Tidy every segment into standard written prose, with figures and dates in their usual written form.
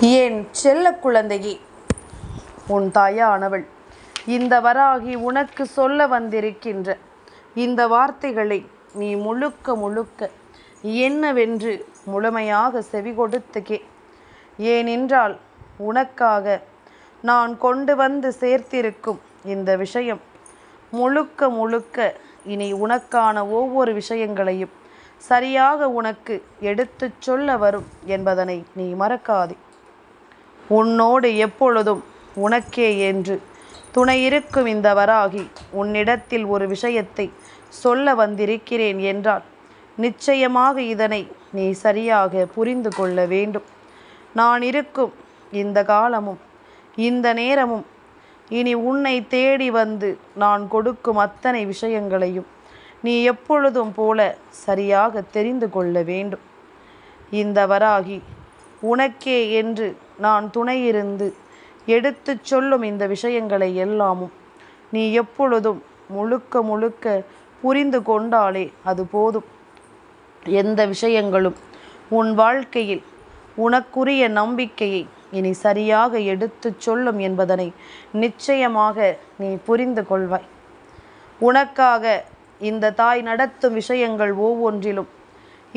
என் செல்ல குழந்தையே, உன் தாயானவள் இந்த வராகி உனக்கு சொல்ல வந்திருக்கின்ற இந்த வார்த்தைகளை நீ முழுக்க முழுக்க என்னவென்று முழுமையாக செவி கொடுத்து கே. ஏனென்றால் உனக்காக நான் கொண்டு வந்து சேர்த்திருக்கும் இந்த விஷயம் முழுக்க முழுக்க இனி உனக்கான ஒவ்வொரு விஷயங்களையும் சரியாக உனக்கு எடுத்துச் சொல்ல வரும் என்பதனை நீ மறக்காதே. உன்னோடு எப்பொழுதும் உனக்கே என்று துணையிருக்கும் இந்த வராகி உன்னிடத்தில் ஒரு விஷயத்தை சொல்ல வந்திருக்கிறேன் என்றால் நிச்சயமாக இதனை நீ சரியாக புரிந்து கொள்ள வேண்டும். நான் இருக்கும் இந்த காலமும் இந்த நேரமும் இனி உன்னை தேடி வந்து நான் கொடுக்கும் அத்தனை விஷயங்களையும் நீ எப்பொழுதும் போல சரியாக தெரிந்து கொள்ள வேண்டும். இந்த வராகி உனக்கே என்று நான் துணையிருந்து எடுத்து சொல்லும் இந்த விஷயங்களை எல்லாமும் நீ எப்பொழுதும் முழுக்க முழுக்க புரிந்து கொண்டாலே அது போதும். எந்த விஷயங்களும் உன் வாழ்க்கையில் உனக்குரிய நம்பிக்கையை இனி சரியாக எடுத்து சொல்லும் என்பதனை நிச்சயமாக நீ புரிந்து கொள்வாய். உனக்காக இந்த தாய் நடத்தும் விஷயங்கள் ஒவ்வொன்றிலும்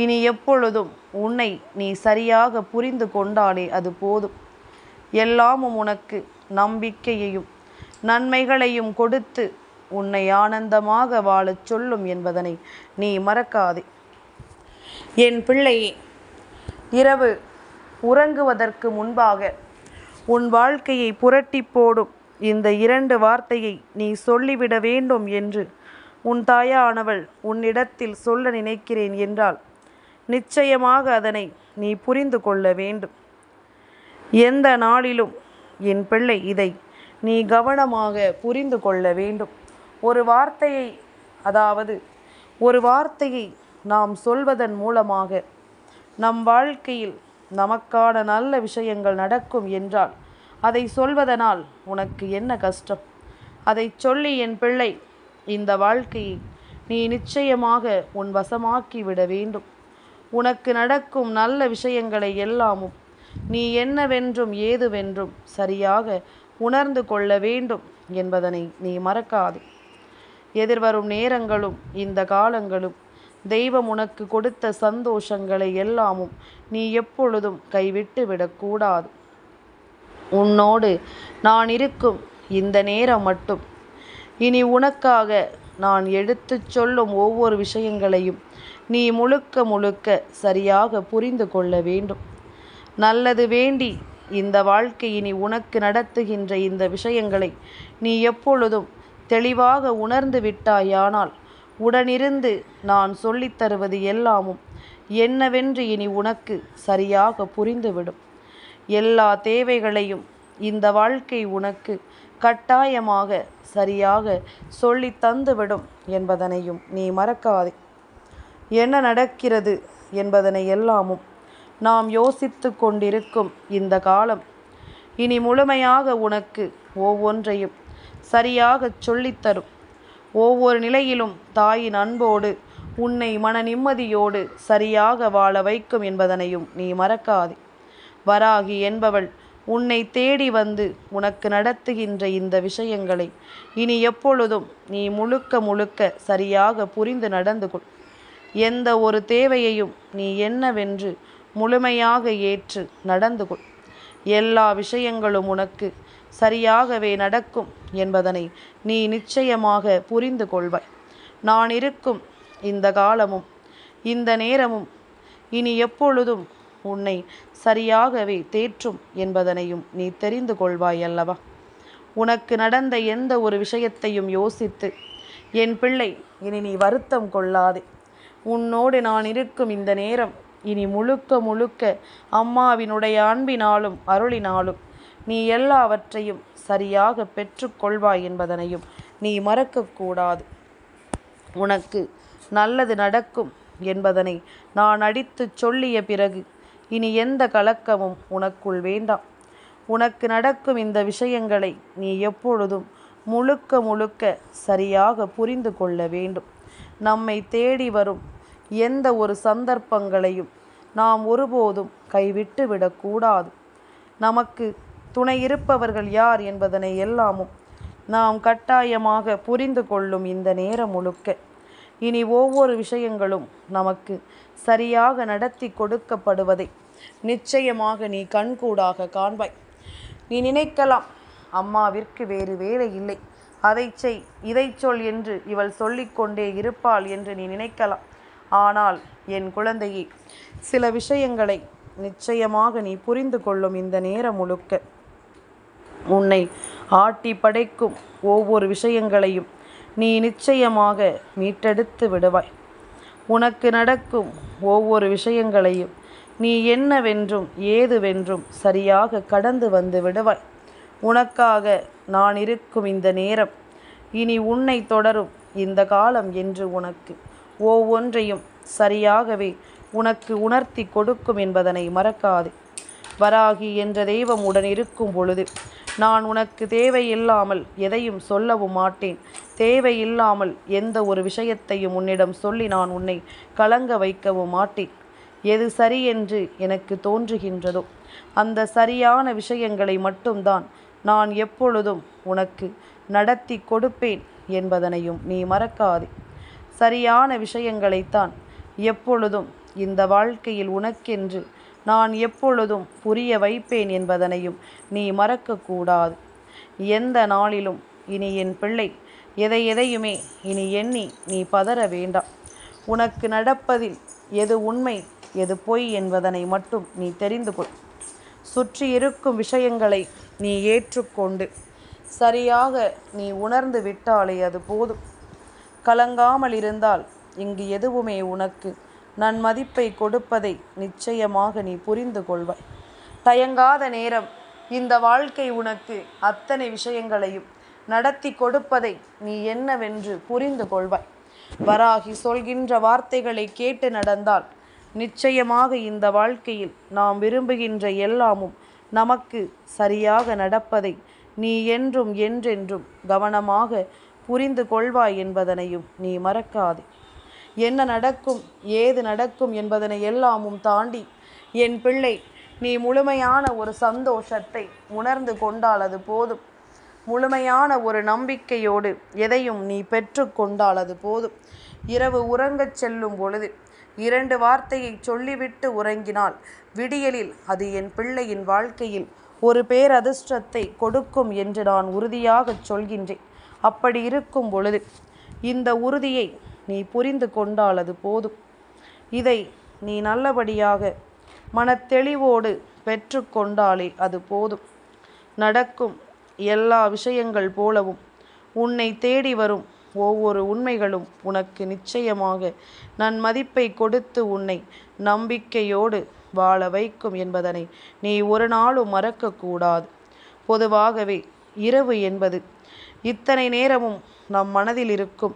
இனி எப்பொழுதும் உன்னை நீ சரியாக புரிந்து கொண்டாலே அது போதும். எல்லாமும் உனக்கு நம்பிக்கையையும் நன்மைகளையும் கொடுத்து உன்னை ஆனந்தமாக வாழச் சொல்லும் என்பதனை நீ மறக்காதே. என் பிள்ளையே, இரவு உறங்குவதற்கு முன்பாக உன் வாழ்க்கையை புரட்டி போடும் இந்த 2 வார்த்தையை நீ சொல்லிவிட வேண்டும் என்று உன் தாயானவள் உன்னிடத்தில் சொல்ல நினைக்கிறேன் என்றால் நிச்சயமாக அதனை நீ புரிந்து கொள்ள வேண்டும். எந்த நாளிலும் என் பிள்ளை இதை நீ கவனமாக புரிந்து கொள்ள வேண்டும். ஒரு வார்த்தையை நாம் சொல்வதன் மூலமாக நம் வாழ்க்கையில் நமக்கான நல்ல விஷயங்கள் நடக்கும் என்றால் அதை சொல்வதனால் உனக்கு என்ன கஷ்டம்? அதை சொல்லி என் பிள்ளை இந்த வாழ்க்கையை நீ நிச்சயமாக உன் வசமாக்கி விட வேண்டும். உனக்கு நடக்கும் நல்ல விஷயங்களை எல்லாமும் நீ என்னவென்றும் ஏதுவென்றும் சரியாக உணர்ந்து கொள்ள வேண்டும் என்பதனை நீ மறக்காதே. எதிர்வரும் நேரங்களும் இந்த காலங்களும் தெய்வம் உனக்கு கொடுத்த சந்தோஷங்களை எல்லாமும் நீ எப்பொழுதும் கைவிட்டு விடக்கூடாது. உன்னோடு நான் இருக்கும் இந்த நேரம் மட்டும் இனி உனக்காக நான் எடுத்துச் சொல்லும் ஒவ்வொரு விஷயங்களையும் நீ முழுக்க முழுக்க சரியாக புரிந்து கொள்ள வேண்டும். நல்லது வேண்டி இந்த வாழ்க்கை இனி உனக்கு நடத்துகின்ற இந்த விஷயங்களை நீ எப்பொழுதும் தெளிவாக உணர்ந்து விட்டாயானால் உடனிருந்து நான் சொல்லித் தருவது எல்லாமும் என்னவென்று இனி உனக்கு சரியாக புரிந்துவிடும். எல்லா தேவைகளையும் இந்த வாழ்க்கை உனக்கு கட்டாயமாக சரியாக சொல்லி தந்துவிடும் என்பதனையும் நீ மறக்காதே. என்ன நடக்கிறது என்பதனை எல்லாமும் நாம் யோசித்து கொண்டிருக்கும் இந்த காலம் இனி முழுமையாக உனக்கு ஒவ்வொன்றையும் சரியாக சொல்லித்தரும். ஒவ்வொரு நிலையிலும் தாயின் அன்போடு உன்னை மன நிம்மதியோடு சரியாக வாழ வைக்கும் என்பதனையும் நீ மறக்காதே. வராகி என்பவள் உன்னை தேடி வந்து உனக்கு நடத்துகின்ற இந்த விஷயங்களை இனி எப்பொழுதும் நீ முழுக்க முழுக்க சரியாக புரிந்து நடந்து கொள். எந்த ஒரு தேவையையும் நீ என்னவென்று முழுமையாக ஏற்று நடந்து கொள். எல்லா விஷயங்களும் உனக்கு சரியாகவே நடக்கும் என்பதனை நீ நிச்சயமாக புரிந்து கொள்வாய். நான் இருக்கும் இந்த காலமும் இந்த நேரமும் இனி எப்பொழுதும் உன்னை சரியாகவே தேற்றும் என்பதனையும் நீ தெரிந்து கொள்வாய் அல்லவா? உனக்கு நடந்த எந்த ஒரு விஷயத்தையும் யோசித்து என் பிள்ளை இனி நீ வருத்தம் கொள்ளாதே. உன்னோடு நான் இருக்கும் இந்த நேரம் இனி முழுக்க முழுக்க அம்மாவினுடைய அன்பினாலும் அருளினாலும் நீ எல்லாவற்றையும் சரியாக பெற்றுக்கொள்வாய் என்பதனையும் நீ மறக்கக்கூடாது. உனக்கு நல்லது நடக்கும் என்பதனை நான் அடித்து சொல்லிய பிறகு இனி எந்த கலக்கமும் உனக்குள் வேண்டாம். உனக்கு நடக்கும் இந்த விஷயங்களை நீ எப்பொழுதும் முழுக்க முழுக்க சரியாக புரிந்து கொள்ள வேண்டும். நம்மை தேடி வரும் எந்த ஒரு சந்தர்ப்பங்களையும் நாம் ஒருபோதும் கைவிட்டு விடக்கூடாது. நமக்கு துணை இருப்பவர்கள் யார் என்பதனை எல்லாமும் நாம் கட்டாயமாக புரிந்து கொள்ளும் இந்த நேரம் முழுக்க இனி ஒவ்வொரு விஷயங்களும் நமக்கு சரியாக நடத்தி கொடுக்கப்படுவதை நிச்சயமாக நீ கண்கூடாக காண்பாய். நீ நினைக்கலாம், அம்மாவிற்கு வேறு வேலை இல்லை, அதை செய் இதை சொல் என்று இவள் சொல்லிக்கொண்டே இருப்பாள் என்று நீ நினைக்கலாம். ஆனால் என் குழந்தையே, சில விஷயங்களை நிச்சயமாக நீ புரிந்து கொள்ளும் இந்த நேரம் முழுக்க உன்னை ஆட்டி படைக்கும் ஒவ்வொரு விஷயங்களையும் நீ நிச்சயமாக மீட்டெடுத்து விடுவாய். உனக்கு நடக்கும் ஒவ்வொரு விஷயங்களையும் நீ என்னவென்றும் ஏதுவென்றும் சரியாக கடந்து வந்து விடுவாய். உனக்காக நான் இருக்கும் இந்த நேரம், இனி உன்னை தொடரும் இந்த காலம் என்று உனக்கு ஒவ்வொன்றையும் சரியாகவே உனக்கு உணர்த்தி கொடுக்கும் என்பதனை மறக்காதே. வராகி என்ற தெய்வம் உடன் இருக்கும் பொழுது நான் உனக்கு தேவையில்லாமல் எதையும் சொல்லவும் மாட்டேன். தேவையில்லாமல் எந்த ஒரு விஷயத்தையும் உன்னிடம் சொல்லி நான் உன்னை கலங்க வைக்கவும் மாட்டேன். எது சரி என்று எனக்கு தோன்றுகின்றதோ அந்த சரியான விஷயங்களை மட்டும்தான் நான் எப்பொழுதும் உனக்கு நடத்தி கொடுப்பேன் என்பதனையும் நீ மறக்காதே. சரியான விஷயங்களைத்தான் எப்பொழுதும் இந்த வாழ்க்கையில் உனக்கென்று நான் எப்பொழுதும் புரிய வைப்பேன் என்பதனையும் நீ மறக்கக்கூடாது. எந்த நாளிலும் இனி என் பிள்ளை எதையுமே இனி எண்ணி நீ பதற வேண்டாம். உனக்கு நடப்பதில் எது உண்மை எது பொய் என்பதனை மட்டும் நீ தெரிந்து கொள். சுற்றி இருக்கும் விஷயங்களை நீ ஏற்றுக்கொண்டு சரியாக நீ உணர்ந்து விட்டாலே அது போதும். கலங்காமல் இருந்தால் இங்கு எதுவுமே உனக்கு நன்மதிப்பை கொடுப்பதை நிச்சயமாக நீ புரிந்து கொள்வாய். தயங்காத நேரம் இந்த வாழ்க்கை உனக்கு அத்தனை விஷயங்களையும் நடத்தி கொடுப்பதை நீ என்னவென்று புரிந்து கொள்வாய். வராகி சொல்கின்ற வார்த்தைகளை கேட்டு நடந்தால் நிச்சயமாக இந்த வாழ்க்கையில் நாம் விரும்புகின்ற எல்லாமும் நமக்கு சரியாக நடப்பதை நீ என்றும் என்றென்றும் கவனமாக புரிந்து கொள்வாய் என்பதனையும் நீ மறக்காதே. என்ன நடக்கும் ஏது நடக்கும் என்பதனை எல்லாமும் தாண்டி என் பிள்ளை நீ முழுமையான ஒரு சந்தோஷத்தை உணர்ந்து கொண்டால் அது போதும். முழுமையான ஒரு நம்பிக்கையோடு எதையும் நீ பெற்று கொண்டால் அது போதும். இரவு உறங்கச் செல்லும் பொழுது 2 வார்த்தையை சொல்லிவிட்டு உறங்கினால் விடியலில் அது என் பிள்ளையின் வாழ்க்கையில் ஒரு பேரதிர்ஷ்டத்தை கொடுக்கும் என்று நான் உறுதியாக சொல்கின்றேன். அப்படி இருக்கும் பொழுது இந்த உறுதியை நீ புரிந்து கொண்டால் அது போதும். இதை நீ நல்லபடியாக மனத்தெளிவோடு பெற்று கொண்டாலே அது போதும். நடக்கும் எல்லா விஷயங்கள் போலவும் உன்னை தேடி வரும் ஒவ்வொரு உண்மைகளும் உனக்கு நிச்சயமாக நன்மதிப்பை கொடுத்து உன்னை நம்பிக்கையோடு வாழ வைக்கும் என்பதனை நீ ஒரு நாளும் மறக்கக்கூடாது. பொதுவாகவே இரவு என்பது இத்தனை நேரமும் நம் மனதில் இருக்கும்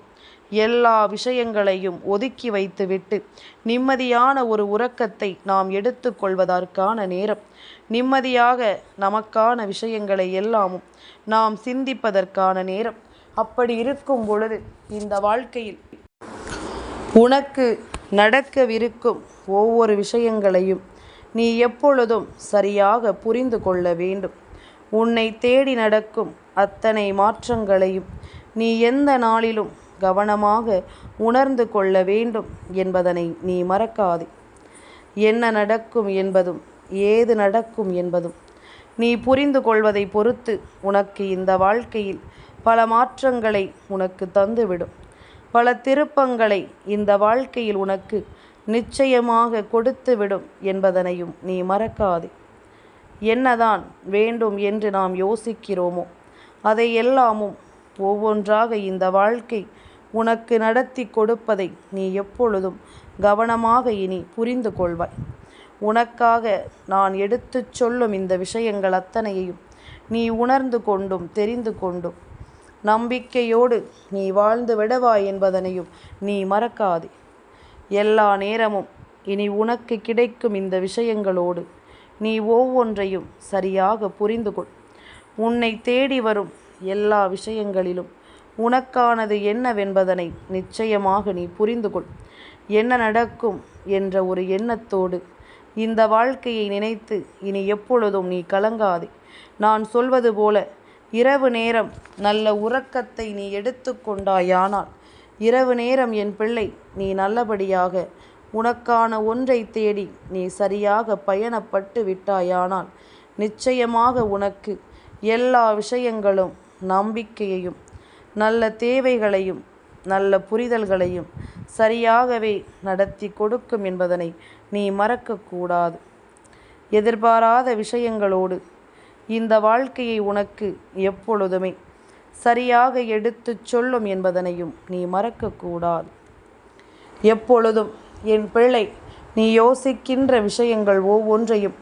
எல்லா விஷயங்களையும் ஒதுக்கி வைத்துவிட்டு நிம்மதியான ஒரு உறக்கத்தை நாம் எடுத்துக்கொள்வதற்கான நேரம். நிம்மதியாக நமக்கான விஷயங்களை எல்லாமும் நாம் சிந்திப்பதற்கான நேரம். அப்படி இருக்கும் பொழுது இந்த வாழ்க்கையில் உனக்கு நடக்கவிருக்கும் ஒவ்வொரு விஷயங்களையும் நீ எப்பொழுதும் சரியாக புரிந்து கொள்ள வேண்டும். உன்னை தேடி நடக்கும் அத்தனை மாற்றங்களையும் நீ எந்த நாளிலும் கவனமாக உணர்ந்து கொள்ள வேண்டும் என்பதனை நீ மறக்காதே. என்ன நடக்கும் என்பதும் ஏது நடக்கும் என்பதும் நீ புரிந்து கொள்வதை பொறுத்து உனக்கு இந்த வாழ்க்கையில் பல மாற்றங்களை உனக்கு தந்துவிடும். பல திருப்பங்களை இந்த வாழ்க்கையில் உனக்கு நிச்சயமாக கொடுத்துவிடும் என்பதனையும் நீ மறக்காதே. என்னதான் வேண்டும் என்று நாம் யோசிக்கிறோமோ அதை எல்லாமும் ஒவ்வொன்றாக இந்த வாழ்க்கை உனக்கு நடத்தி கொடுப்பதை நீ எப்பொழுதும் கவனமாக இனி புரிந்து கொள்வாய். உனக்காக நான் எடுத்துச் சொல்லும் இந்த விஷயங்கள் அத்தனையையும் நீ உணர்ந்து கொண்டும் தெரிந்து கொண்டும் நம்பிக்கையோடு நீ வாழ்ந்து விடுவாய் என்பதனையும் நீ மறக்காதே. எல்லா நேரமும் இனி உனக்கு கிடைக்கும் இந்த விஷயங்களோடு நீ ஒவ்வொன்றையும் சரியாக புரிந்து கொள். உன்னை தேடி வரும் எல்லா விஷயங்களிலும் உனக்கானது என்னவென்பதனை நிச்சயமாக நீ புரிந்து கொள். என்ன நடக்கும் என்ற ஒரு எண்ணத்தோடு இந்த வாழ்க்கையை நினைத்து இனி எப்பொழுதும் நீ கலங்காதே. நான் சொல்வது போல இரவு நேரம் நல்ல உறக்கத்தை நீ எடுத்து கொண்டாயானால், இரவு நேரம் என் பிள்ளை நீ நல்லபடியாக உனக்கான ஒன்றை தேடி நீ சரியாக பயணப்பட்டு விட்டாயானால், நிச்சயமாக உனக்கு எல்லா விஷயங்களும் நம்பிக்கையையும் நல்ல தேவைகளையும் நல்ல புரிதல்களையும் சரியாகவே நடத்தி கொடுக்கும் என்பதனை நீ மறக்கக்கூடாது. எதிர்பாராத விஷயங்களோடு இந்த வாழ்க்கையை உனக்கு எப்பொழுதுமே சரியாக எடுத்துச் சொல்லும் என்பதனையும் நீ மறக்கக்கூடாது. எப்பொழுதும் என் பிள்ளை நீ யோசிக்கின்ற விஷயங்கள் ஒவ்வொன்றையும்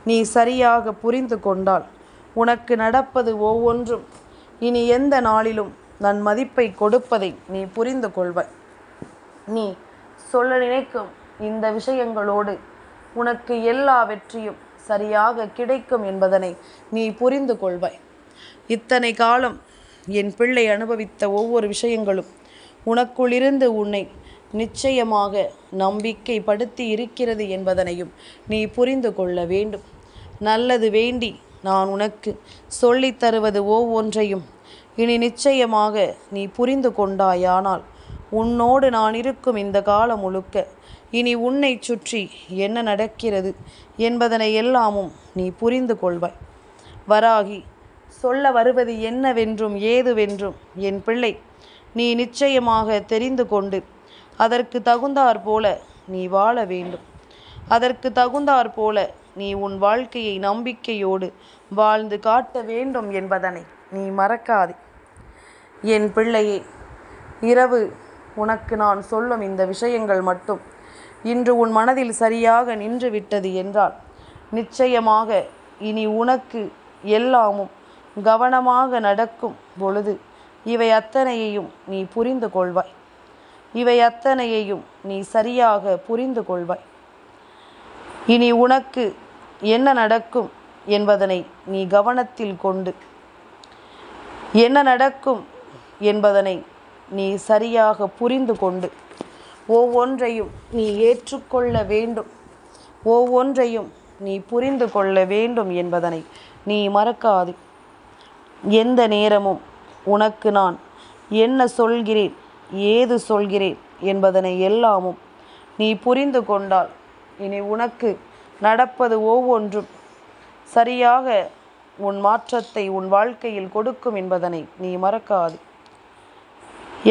நீ சரியாக புரிந்து கொண்டால், உனக்கு நடப்பது ஒவ்வொன்றும் இனி எந்த நாளிலும் நன் மதிப்பை கொடுப்பதை நீ புரிந்து கொள்வாய். நீ சொல்ல நினைக்கும் இந்த விஷயங்களோடு உனக்கு எல்லா வெற்றியும் சரியாக கிடைக்கும் என்பதனை நீ புரிந்து கொள்வாய். இத்தனை காலம் என் பிள்ளை அனுபவித்த ஒவ்வொரு விஷயங்களும் உனக்குள்ளிருந்து உன்னை நிச்சயமாக நம்பிக்கை படுத்தி இருக்கிறது என்பதனையும் நீ புரிந்து கொள்ள வேண்டும். நல்லது வேண்டி நான் உனக்கு சொல்லித் தருவது ஒவ்வொன்றையும் இனி நிச்சயமாக நீ புரிந்து கொண்டாயானால், உன்னோடு நான் இருக்கும் இந்த காலம் முழுக்க இனி உன்னை சுற்றி என்ன நடக்கிறது என்பதனை எல்லாமும் நீ புரிந்து கொள்வாய். வராகி சொல்ல வருவது என்னவென்றும் ஏதுவென்றும் என் பிள்ளை நீ நிச்சயமாக தெரிந்து கொண்டு அதற்கு தகுந்தாற் போல நீ வாழ வேண்டும். அதற்கு தகுந்தாற் போல நீ உன் வாழ்க்கையை நம்பிக்கையோடு வாழ்ந்து காட்ட வேண்டும் என்பதனை நீ மறக்காதே. என் பிள்ளையே, இரவு உனக்கு நான் சொல்லும் இந்த விஷயங்கள் மட்டும் இன்று உன் மனதில் சரியாக நின்று விட்டது என்றால், நிச்சயமாக இனி உனக்கு எல்லாமும் கவனமாக நடக்கும் பொழுது இவை அத்தனையையும் நீ புரிந்து கொள்வாய். இவை அத்தனையையும் நீ சரியாக புரிந்து கொள்வாய். இனி உனக்கு என்ன நடக்கும் என்பதனை நீ கவனத்தில் கொண்டு, என்ன நடக்கும் என்பதனை நீ சரியாக புரிந்து கொண்டு ஒவ்வொன்றையும் நீ ஏற்றுக்கொள்ள வேண்டும், ஒவ்வொன்றையும் நீ புரிந்து கொள்ள வேண்டும் என்பதனை நீ மறக்காது. எந்த நேரமும் உனக்கு நான் என்ன சொல்கிறேன், ஏது சொல்கிறேன் என்பதனை எல்லாமும் நீ புரிந்து கொண்டால், இனி உனக்கு நடப்பது ஒவ்வொன்றும் சரியாக உன் மாற்றத்தை உன் வாழ்க்கையில் கொடுக்கும் என்பதனை நீ மறக்காது.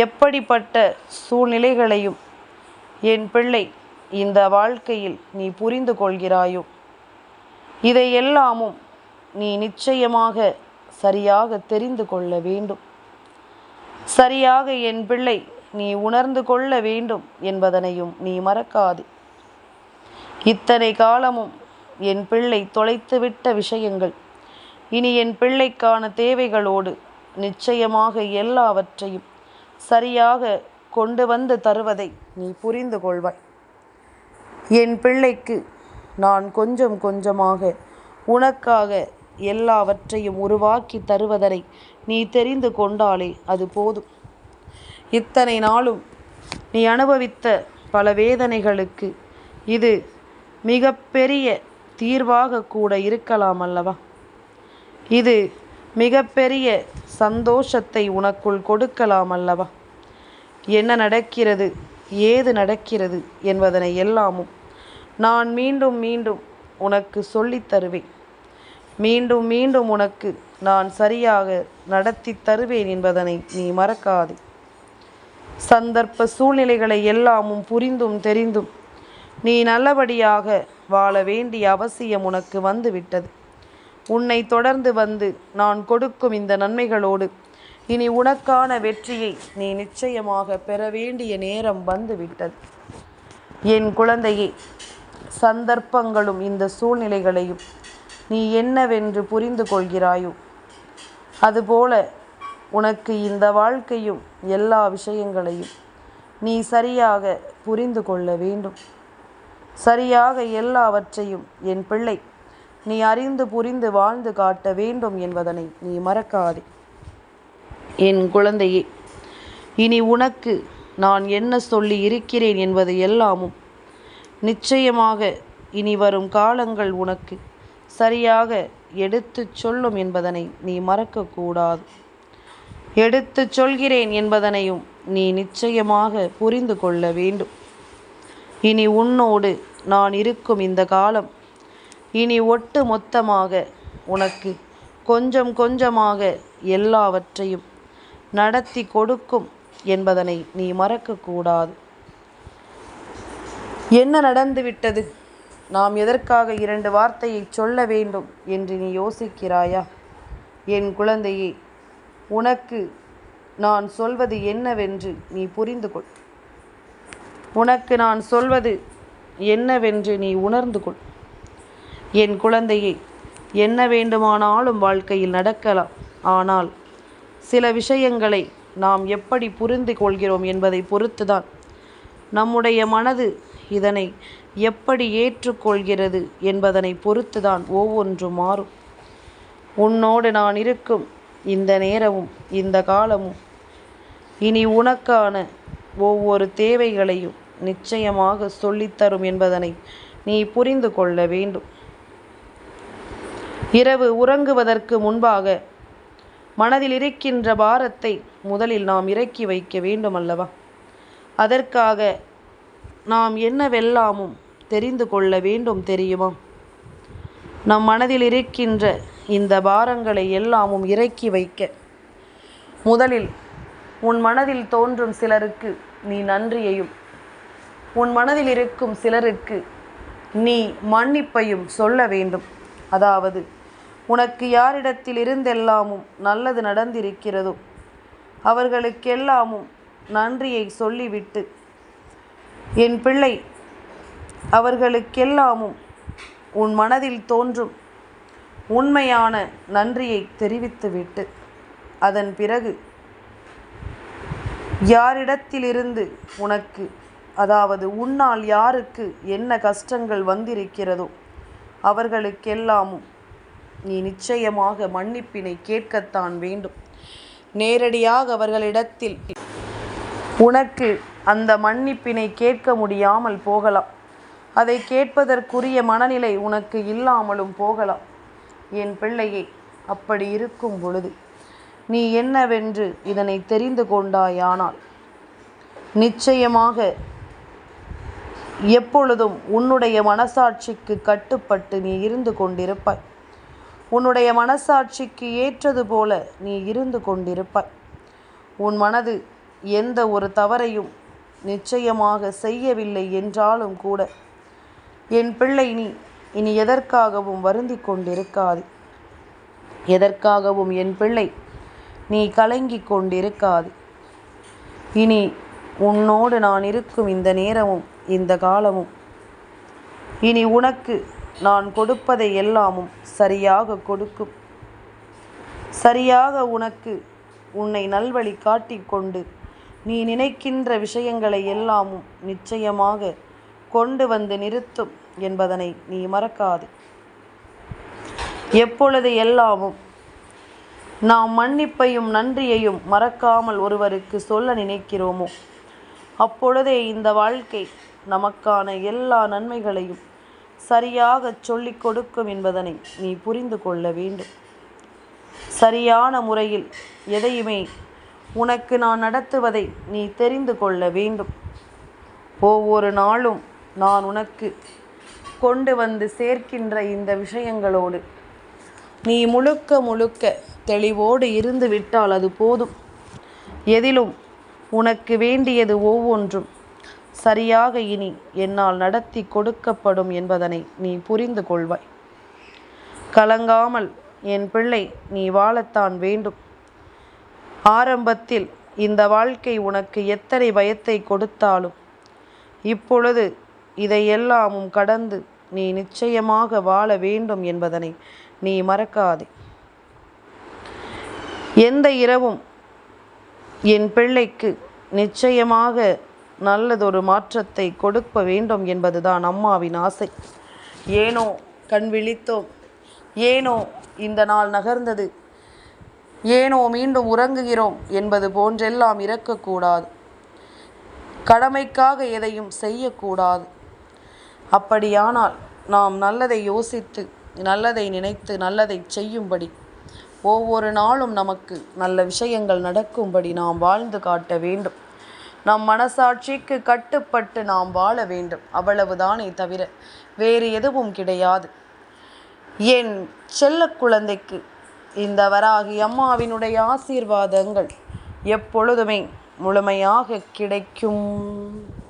எப்படிப்பட்ட சூழ்நிலைகளையும் என் பிள்ளை இந்த வாழ்க்கையில் நீ புரிந்து கொள்கிறாயோ, இதை எல்லாமும் நீ நிச்சயமாக சரியாக தெரிந்து கொள்ள வேண்டும். சரியாக என் பிள்ளை நீ உணர்ந்து கொள்ள வேண்டும் என்பதனையும் நீ மறக்காது. இத்தனை காலமும் என் பிள்ளை தொலைத்துவிட்ட விஷயங்கள் இனி என் பிள்ளைக்கான தேவைகளோடு நிச்சயமாக எல்லாவற்றையும் சரியாக கொண்டு வந்து தருவதை நீ புரிந்து கொள்வாய். என் பிள்ளைக்கு நான் கொஞ்சம் கொஞ்சமாக உனக்காக எல்லாவற்றையும் உருவாக்கி தருவதனை நீ தெரிந்து கொண்டாலே அது போதும். இத்தனை நாளும் நீ அனுபவித்த பல வேதனைகளுக்கு இது மிகப்பெரிய தீர்வாக கூட இருக்கலாம் அல்லவா? இது மிகப்பெரிய சந்தோஷத்தை உனக்குள் கொடுக்கலாம் அல்லவா? என்ன நடக்கிறது, ஏது நடக்கிறது என்பதனை எல்லாமும் நான் மீண்டும் மீண்டும் உனக்கு சொல்லித் தருவேன். மீண்டும் மீண்டும் உனக்கு நான் சரியாக நடத்தி தருவேன் என்பதனை நீ மறக்காதே. சந்தர்ப்ப சூழ்நிலைகளை எல்லாமும் புரிந்தும் தெரிந்தும் நீ நல்லபடியாக வாழ வேண்டிய அவசியம் உனக்கு வந்துவிட்டது. உன்னை தொடர்ந்து வந்து நான் கொடுக்கும் இந்த நன்மைகளோடு இனி உனக்கான வெற்றியை நீ நிச்சயமாக பெற வேண்டிய நேரம் வந்துவிட்டது. என் குழந்தையே, சந்தர்ப்பங்களும் இந்த சூழ்நிலைகளையும் நீ என்னவென்று புரிந்து கொள்கிறாயோ, அதுபோல உனக்கு இந்த வாழ்க்கையும் எல்லா விஷயங்களையும் நீ சரியாக புரிந்து கொள்ள வேண்டும். சரியாக எல்லாவற்றையும் என் பிள்ளை நீ அறிந்து புரிந்து வாழ்ந்து காட்ட வேண்டும் என்பதனை நீ மறக்காதே. என் குழந்தையே, இனி உனக்கு நான் என்ன சொல்லி இருக்கிறேன் என்பது எல்லாமும் நிச்சயமாக இனி வரும் காலங்கள் உனக்கு சரியாக எடுத்துச் சொல்லும் என்பதனை நீ மறக்கக்கூடாது. எடுத்துச் சொல்கிறேன் என்பதனையும் நீ நிச்சயமாக புரிந்து கொள்ள வேண்டும். இனி உன்னோடு நான் இருக்கும் இந்த காலம் இனி ஒட்டு மொத்தமாக உனக்கு கொஞ்சம் கொஞ்சமாக எல்லாவற்றையும் நடத்தி கொடுக்கும் என்பதனை நீ மறக்கக்கூடாது. என்ன நடந்துவிட்டது? நாம் எதற்காக 2 வார்த்தையை சொல்ல வேண்டும் என்று நீ யோசிக்கிறாயா? என் குழந்தையே, உனக்கு நான் சொல்வது என்னவென்று நீ புரிந்து கொள். உனக்கு நான் சொல்வது என்னவென்று நீ உணர்ந்து கொள். என் குழந்தையே, என்ன வேண்டுமானாலும் வாழ்க்கையில் நடக்கலாம். ஆனால் சில விஷயங்களை நாம் எப்படி புரிந்து கொள்கிறோம் என்பதை பொறுத்துதான் நம்முடைய மனது இதனை எப்படி ஏற்றுக்கொள்கிறது என்பதனை பொறுத்துதான் ஒவ்வொன்றும் மாறும். உன்னோடு நான் இருக்கும் இந்த நேரமும் இந்த காலமும் இனி உனக்கான ஒவ்வொரு தேவைகளையும் நிச்சயமாக சொல்லித்தரும் என்பதனை நீ புரிந்து கொள்ள வேண்டும். இரவு உறங்குவதற்கு முன்பாக மனதில் இருக்கின்ற பாரத்தை முதலில் நாம் இறக்கி வைக்க வேண்டும் அல்லவா? அதற்காக நாம் என்னவெல்லாமும் தெரிந்து கொள்ள வேண்டும் தெரியுமா? நம் மனதில் இருக்கின்ற இந்த பாரங்களை எல்லாமும் இறக்கி வைக்க முதலில் உன் மனதில் தோன்றும் சிலருக்கு நீ நன்றியையும், உன் மனதில் இருக்கும் சிலருக்கு நீ மன்னிப்பையும் சொல்ல வேண்டும். அதாவது உனக்கு யாரிடத்தில் இருந்தெல்லாமும் நல்லது நடந்திருக்கிறதோ அவர்களுக்கெல்லாமும் நன்றியை சொல்லிவிட்டு, என் பிள்ளை, அவர்களுக்கெல்லாமும் உன் மனதில் தோன்றும் உண்மையான நன்றியை தெரிவித்துவிட்டு, அதன் பிறகு யாரிடத்திலிருந்து உனக்கு, அதாவது உன்னால் யாருக்கு என்ன கஷ்டங்கள் வந்திருக்கிறதோ அவர்களுக்கெல்லாமும் நீ நிச்சயமாக மன்னிப்பினை கேட்கத்தான் வேண்டும். நேரடியாக அவர்களிடத்தில் உனக்கு அந்த மன்னிப்பினை கேட்க முடியாமல் போகலாம். அதை கேட்பதற்குரிய மனநிலை உனக்கு இல்லாமலும் போகலாம். என் பிள்ளையே, அப்படி இருக்கும் பொழுது நீ என்னவென்று இதனை தெரிந்து கொண்டாயானால் நிச்சயமாக எப்பொழுதும் உன்னுடைய மனசாட்சிக்கு கட்டுப்பட்டு நீ இருந்து கொண்டிருப்பாய். உன்னுடைய மனசாட்சிக்கு ஏற்றது போல நீ இருந்து கொண்டிருப்பாய். உன் மனது எந்த ஒரு தவறையும் நிச்சயமாக செய்யவில்லை என்றாலும் கூட என் பிள்ளை, நீ இனி எதற்காகவும் வருந்தி கொண்டிருக்காது. எதற்காகவும் என் பிள்ளை நீ கலங்கி கொண்டிருக்காது. இனி உன்னோடு நான் இருக்கும் இந்த நேரமும் இந்த காலமும் இனி உனக்கு நான் கொடுப்பதை எல்லாமும் சரியாக கொடுக்கும். சரியாக உனக்கு உன்னை நல்வழி காட்டிக்கொண்டு நீ நினைக்கின்ற விஷயங்களை எல்லாமும் நிச்சயமாக கொண்டு வந்து நிறுத்தும் என்பதனை நீ மறக்காது. எப்பொழுது எல்லாமும் நாம் மன்னிப்பையும் நன்றியையும் மறக்காமல் ஒருவருக்கு சொல்ல நினைக்கிறோமோ அப்பொழுதே இந்த வாழ்க்கை நமக்கான எல்லா நன்மைகளையும் சரியாக சொல்லிக் கொடுக்கும் என்பதனை நீ புரிந்து கொள்ள வேண்டும். சரியான முறையில் எதையுமே உனக்கு நான் நடத்துவதை நீ தெரிந்து கொள்ள வேண்டும். ஒவ்வொரு நாளும் நான் உனக்கு கொண்டு வந்து சேர்க்கின்ற இந்த விஷயங்களோடு நீ முழுக்க முழுக்க தெளிவோடு இருந்து விட்டால் அது போதும். எதிலும் உனக்கு வேண்டியது ஒவ்வொன்றும் சரியாக இனி என்னால் நடத்தி கொடுக்கப்படும் என்பதனை நீ புரிந்து கொள்வாய். கலங்காமல் என் பிள்ளை நீ வாழத்தான் வேண்டும். ஆரம்பத்தில் இந்த வாழ்க்கை உனக்கு எத்தனை பயத்தை கொடுத்தாலும் இப்பொழுது இதையெல்லாமும் கடந்து நீ நிச்சயமாக வாழ வேண்டும் என்பதனை நீ மறக்காதே. எந்த இரவும் என் பிள்ளைக்கு நிச்சயமாக நல்லதொரு மாற்றத்தை கொடுக்க வேண்டும் என்பதுதான் அம்மாவின் ஆசை. ஏனோ கண் விழித்தோம், ஏனோ இந்த நாள் நகர்ந்தது, ஏனோ மீண்டும் உறங்குகிறோம் என்பது போன்றெல்லாம் இருக்கக்கூடாது. கடமைக்காக எதையும் செய்யக்கூடாது. அப்படியானால் நாம் நல்லதை யோசித்து, நல்லதை நினைத்து, நல்லதை செய்யும்படி, ஒவ்வொரு நாளும் நமக்கு நல்ல விஷயங்கள் நடக்கும்படி நாம் வாழ்ந்து காட்ட வேண்டும். நம் மனசாட்சிக்கு கட்டுப்பட்டு நாம் வாழ வேண்டும். அவ்வளவுதானே தவிர வேறு எதுவும் கிடையாது. என் செல்ல குழந்தைக்கு இந்த வராகி அம்மாவினுடைய ஆசீர்வாதங்கள் எப்பொழுதுமே முழுமையாக கிடைக்கும்.